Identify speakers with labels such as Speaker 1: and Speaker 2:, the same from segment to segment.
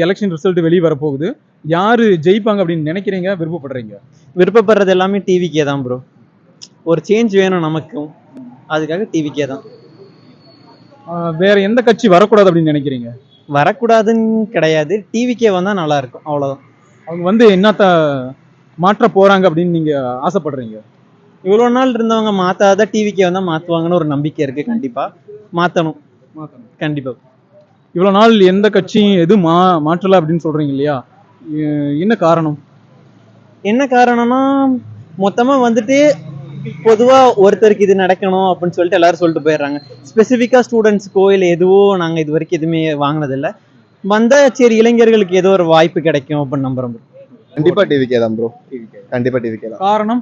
Speaker 1: Election result வெளியே வரப்போகுது. யாரு ஜெயிப்பாங்க அப்படின்னு நினைக்கிறீங்க, விருப்பப்படுறீங்க?
Speaker 2: விருப்பப்படுறது எல்லாமே டிவிக்கே தான் ப்ரோ. ஒரு சேஞ்ச் வேணும் நமக்கும், அதுக்காக டிவிக்கே தான்.
Speaker 1: வேற எந்த கட்சி வரக்கூடாது அப்படின்னு நினைக்கிறீங்க?
Speaker 2: வரக்கூடாதுன்னு கிடையாது, டிவிக்கே வந்தா நல்லா இருக்கும், அவ்வளவுதான்.
Speaker 1: அவங்க என்னத்த மாற்ற போறாங்க அப்படின்னு நீங்க ஆசைப்படுறீங்க?
Speaker 2: இவ்வளவு நாள் இருந்தவங்க மாத்தாத டிவிக்கே வந்தா மாத்துவாங்கன்னு ஒரு நம்பிக்கை இருக்கு. கண்டிப்பா மாத்தணும். கண்டிப்பா.
Speaker 1: இவ்வளவு நாள் எந்த கட்சியும் எதுவும் மாற்றல அப்படின்னு சொல்றீங்க இல்லையா? என்ன காரணம்?
Speaker 2: என்ன காரணம்னா, மொத்தமா வந்துட்டு பொதுவா ஒருத்தருக்கு இது நடக்கணும் அப்படின்னு சொல்லிட்டு எல்லாரும் சொல்லிட்டு போயிடுறாங்க. ஸ்பெசிஃபிக்கா ஸ்டூடெண்ட்ஸ்க்கோ இல்லை எதுவோ நாங்க இது வரைக்கும் எதுவுமே வாங்கினதில்லை. வந்தா சரி இளைஞர்களுக்கு ஏதோ ஒரு வாய்ப்பு கிடைக்கும் அப்படின்னு நம்புறோம்.
Speaker 3: கண்டிப்பா டிவிக்கே தான் ப்ரோ. கண்டிப்பா டிவிக்கே தான்.
Speaker 1: காரணம்?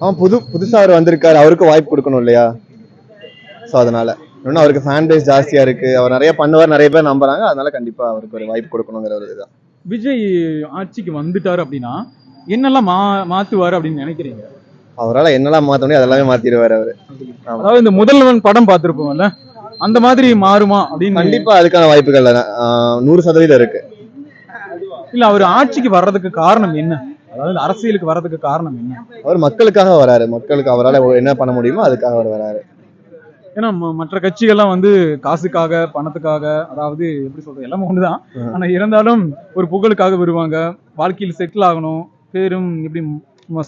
Speaker 3: அவன் புதுசா அவர் வந்திருக்காரு, அவருக்கு வாய்ப்பு கொடுக்கணும் இல்லையா? ஸோ அதனால இன்னும் அவருக்கு ஃபேன் பேஸ் ஜாஸ்தியா இருக்கு, அவர் நிறைய பண்ணுவார், நிறைய பேர் நம்புறாங்க. அதனால கண்டிப்பா அவருக்கு ஒரு வாய்ப்பு கொடுக்கணுங்கிற ஒரு இதுதான்.
Speaker 1: விஜய் ஆட்சிக்கு வந்துட்டாரு அப்படின்னா என்னெல்லாம் மாத்துவாரு அப்படின்னு நினைக்கிறீங்க?
Speaker 3: அவரால் என்னெல்லாம் மாத்த முடியும் அதெல்லாமே மாத்திடுவாரு அவரு.
Speaker 1: அதாவது இந்த முதல்வன் படம் பார்த்திருப்போம்ல, அந்த மாதிரி மாறுமா அப்படின்னு?
Speaker 3: கண்டிப்பா அதுக்கான வாய்ப்புகள் 100% இருக்கு.
Speaker 1: இல்ல, அவர் ஆட்சிக்கு வர்றதுக்கு காரணம் என்ன? அதாவது அரசியலுக்கு வர்றதுக்கு காரணம் என்ன?
Speaker 3: அவர் மக்களுக்காக வராரு, மக்களுக்கு அவரால் என்ன பண்ண முடியுமோ அதுக்காக அவர் வராரு.
Speaker 1: ஏன்னா மற்ற கட்சிகள்லாம் காசுக்காக, பணத்துக்காக, அதாவது எப்படி சொல்றது, எல்லாமே ஒண்ணுதான். ஆனா இருந்தாலும் ஒரு புகழுக்காக வருவாங்க, வாழ்க்கையில் செட்டில் ஆகணும், பேரும் இப்படி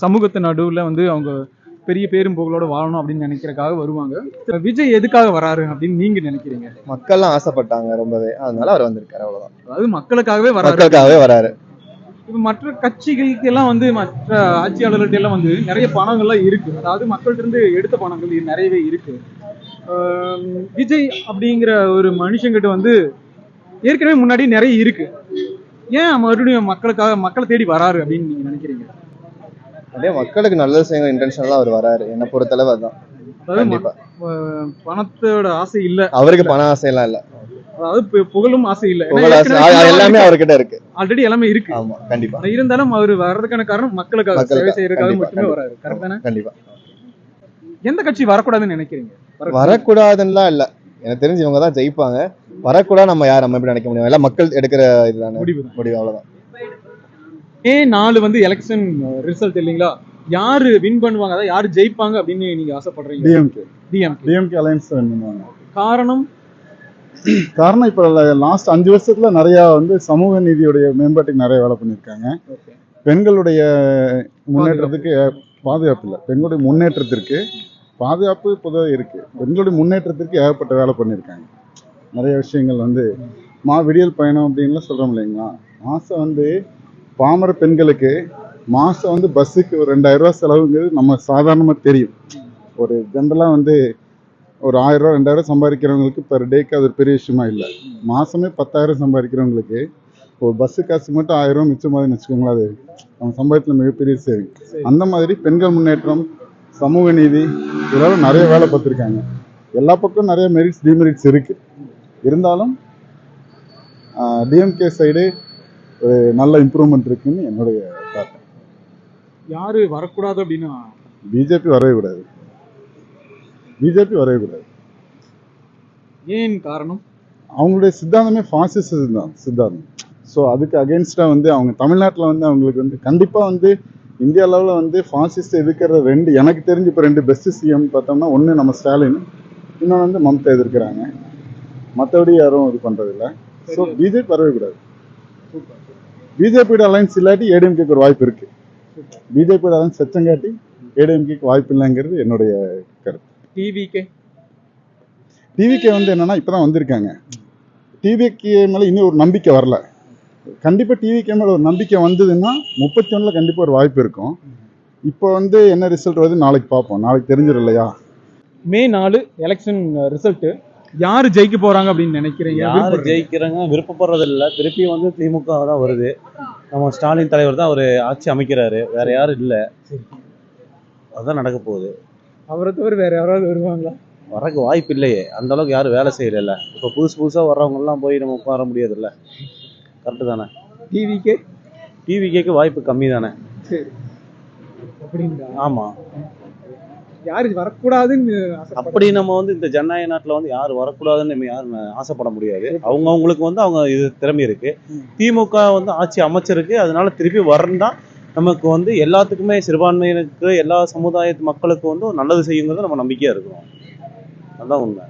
Speaker 1: சமூகத்து நடுவுல அவங்க பெரிய பேரும் புகழோட வாழணும் அப்படின்னு நினைக்கிறதுக்காக வருவாங்க. விஜய் எதுக்காக வராரு அப்படின்னு நீங்க நினைக்கிறீங்க?
Speaker 3: மக்கள்லாம் ஆசைப்பட்டாங்க ரொம்பவே, அதனால அவர் வந்திருக்காரு, அவ்வளவுதான்.
Speaker 1: அதாவது மக்களுக்காகவே
Speaker 3: வராரு.
Speaker 1: இப்ப மற்ற கட்சிகளுக்கு எல்லாம் மற்ற ஆட்சியாளர்கள்ட்ட எல்லாம் நிறைய பணங்கள்லாம் இருக்கு, அதாவது மக்கள்கிட்ட இருந்து எடுத்த பணங்கள் நிறையவே இருக்கு. விஜய் அப்படிங்கிற ஒரு மனுஷங்கிட்ட ஏற்கனவே முன்னாடி நிறைய இருக்கு, ஏன் மறுபடியும் மக்களை தேடி வராரு அப்படின்னு நீங்க நினைக்கிறீங்க?
Speaker 3: அதே மக்களுக்கு நல்லது செய்யணும் இன்டென்ஷன்லாம் அவர் வராரு, என்ன பொறுத்தளவு அதுதான். கண்டிப்பா
Speaker 1: பணத்தோட ஆசை இல்ல
Speaker 3: அவருக்கு, பண ஆசையெல்லாம் இல்ல,
Speaker 1: அதாவது புகழும் ஆசை இல்ல,
Speaker 3: எல்லாமே அவர்கிட்ட இருக்கு,
Speaker 1: ஆல்ரெடி எல்லாமே இருக்கு.
Speaker 3: ஆமா கண்டிப்பா.
Speaker 1: இருந்தாலும் அவர் வர்றதுக்கான காரணம் மக்களுக்காக சேவை செய்யறதுக்காக மட்டுமே வராரு. கரெக்ட் தானே?
Speaker 3: கண்டிப்பா.
Speaker 1: எந்த கட்சி வரக்கூடாதுன்னு நினைக்கிறீங்க?
Speaker 3: வரக்கூடாதுன்னா இல்ல, எனக்கு தெரிஞ்சு இவங்க தான் ஜெயிப்பாங்க. வரக்கூடாது நம்ம எப்படி நினைக்க முடியும், எல்லாம் மக்கள் எடுக்கிற இதுதானே முடிவு, அவ்வளவுதான்.
Speaker 1: மே 4 எலெக்ஷன் ரிசல்ட் இல்லைங்களா? யாரு வின் பண்ணுவாங்க, அதாவது யாரு ஜெயிப்பாங்க அப்படின்னு நீங்க ஆசைப்படுறீங்க?
Speaker 4: டிஎம்கே அலையன்ஸ் வின் பண்ணுவாங்க.
Speaker 1: காரணம்
Speaker 4: இப்ப லாஸ்ட் 5 வருஷத்துல நிறைய சமூக நீதியுடைய மேம்பாட்டுக்கு நிறைய வேலை பண்ணியிருக்காங்க. பெண்களுடைய முன்னேற்றத்துக்கு பாதுகாப்பு இல்லை, பெண்களுடைய முன்னேற்றத்திற்கு பாதுகாப்பு பொதுவாக இருக்கு, பெண்களுடைய முன்னேற்றத்திற்கு ஏகப்பட்ட வேலை பண்ணியிருக்காங்க. நிறைய விஷயங்கள் விடியல் பயணம் அப்படின்லாம் சொல்றோம் இல்லைங்களா? மாசம் பாமர பெண்களுக்கு மாசம் பஸ்ஸுக்கு ஒரு 2000 ரூபா செலவுங்கிறது நம்ம சாதாரணமாக தெரியும். ஒரு ஜென்ரலாக ஒரு 1000 ரூபா 2000 சம்பாதிக்கிறவங்களுக்கு பெர் டேக்கு அது ஒரு பெரிய விஷயமா இல்லை. மாசமே 10,000 சம்பாதிக்கிறவங்களுக்கு ஒரு பஸ்ஸு காசு மட்டும் 1000 ரூபா மிச்சமாதுன்னு வச்சுக்கோங்களேன், அது நம்ம சம்பாதித்துல மிகப்பெரிய சேவிங். அந்த மாதிரி பெண்கள் முன்னேற்றம், சமூக நீதி, இதெல்லாம் நிறைய வேலை பார்த்துருக்காங்க. எல்லா பக்கம் நிறைய மெரிட்ஸ் டிமெரிட்ஸ் இருக்கு. இருந்தாலும் டிஎம்கே சைடு ஒரு நல்ல இம்ப்ரூவ்மெண்ட் இருக்குன்னு என்னுடைய தாக்கம்.
Speaker 1: யாரு வரக்கூடாது அப்படின்னா?
Speaker 4: பிஜேபி வரவே கூடாது.
Speaker 1: ஏன் காரணம்?
Speaker 4: அவங்களுடைய சித்தாந்தமே ஃபாசிசம் தான் சித்தாந்தம். ஸோ அதுக்கு அகேன்ஸ்டா அவங்க தமிழ்நாட்டில் அவங்களுக்கு கண்டிப்பாக இந்தியா லெவலில் ஃபாசிஸ்ட் எதிர்க்கிற எனக்கு தெரிஞ்சு இப்போ 2 பெஸ்ட் சிஎம் பார்த்தோம்னா, ஒன்று நம்ம ஸ்டாலின், இன்னொன்று மம்தா எதிர்க்கிறாங்க. மற்றபடி யாரும் இது பண்ணுறதில்ல. ஸோ பிஜேபி வரவே கூடாது. பிஜேபியோட அலைன்ஸ் இல்லாட்டி ஏடிஎம்கேக்கு ஒரு வாய்ப்பு இருக்கு. பிஜேபியோட அலைன்ஸ் சச்சங்காட்டி ஏடிஎம்கேக்கு வாய்ப்பு இல்லைங்கிறது என்னுடைய கருத்து. டிவிகே என்னன்னா இப்பதான் வந்திருக்காங்க. டிவிகே மேல இன்னும் ஒரு நம்பிக்கை வரல. கண்டிப்பா டிவிகே மேல ஒரு நம்பிக்கை வந்ததுன்னா 31ல கண்டிப்பா ஒரு வாய்ப்பு இருக்கும். இப்போ என்ன ரிசல்ட் வருது நாளைக்கு பார்ப்போம், நாளைக்கு தெரிஞ்சிடும் இல்லையா?
Speaker 1: மே 4 எலெக்ஷன் ரிசல்ட் யாரு ஜெயிக்க போறாங்க அப்படின்னு நினைக்கிறீங்க?
Speaker 5: யாரு ஜெயிக்கிறாங்க விருப்பப்படுறது இல்லை, திருப்பி திமுக தான் வருது. நம்ம ஸ்டாலின் தலைவர் தான் ஒரு ஆட்சி அமைக்கிறாரு, வேற யாரும் இல்லை, அதுதான் நடக்க போகுது.
Speaker 1: அவரை தவிர வேற யாராவது வருவாங்களா?
Speaker 5: வரக்கு வாய்ப்பு இல்லையே, அந்த அளவுக்கு யாரும் வேலை செய்யல. இப்போ புதுசாக வர்றவங்க எல்லாம் போய் நம்ம உட்கார முடியாது இல்லை. கரெக்டு தானே? டிவிகேக்கு வாய்ப்பு கம்மி தானே? ஆமா.
Speaker 1: யாரு வரக்கூடாதுன்னு
Speaker 5: அப்படி நம்ம வந்து இந்த ஜனநாயக நாட்டுல வந்து யார் வரக்கூடாதுன்னு நம்ம யாரும் ஆசைப்பட முடியாது. அவங்கவுங்களுக்கு வந்து அவங்க இது திறமை இருக்கு. திமுக வந்து ஆட்சி அமைச்சிருக்கு, அதனால திருப்பி வரண்டா நமக்கு வந்து எல்லாத்துக்குமே சிறுபான்மையினருக்கு எல்லா சமுதாய மக்களுக்கு வந்து நல்லது செய்யுங்கிறது நம்ம நம்பிக்கையா இருக்கிறோம். அதான் உண்மை.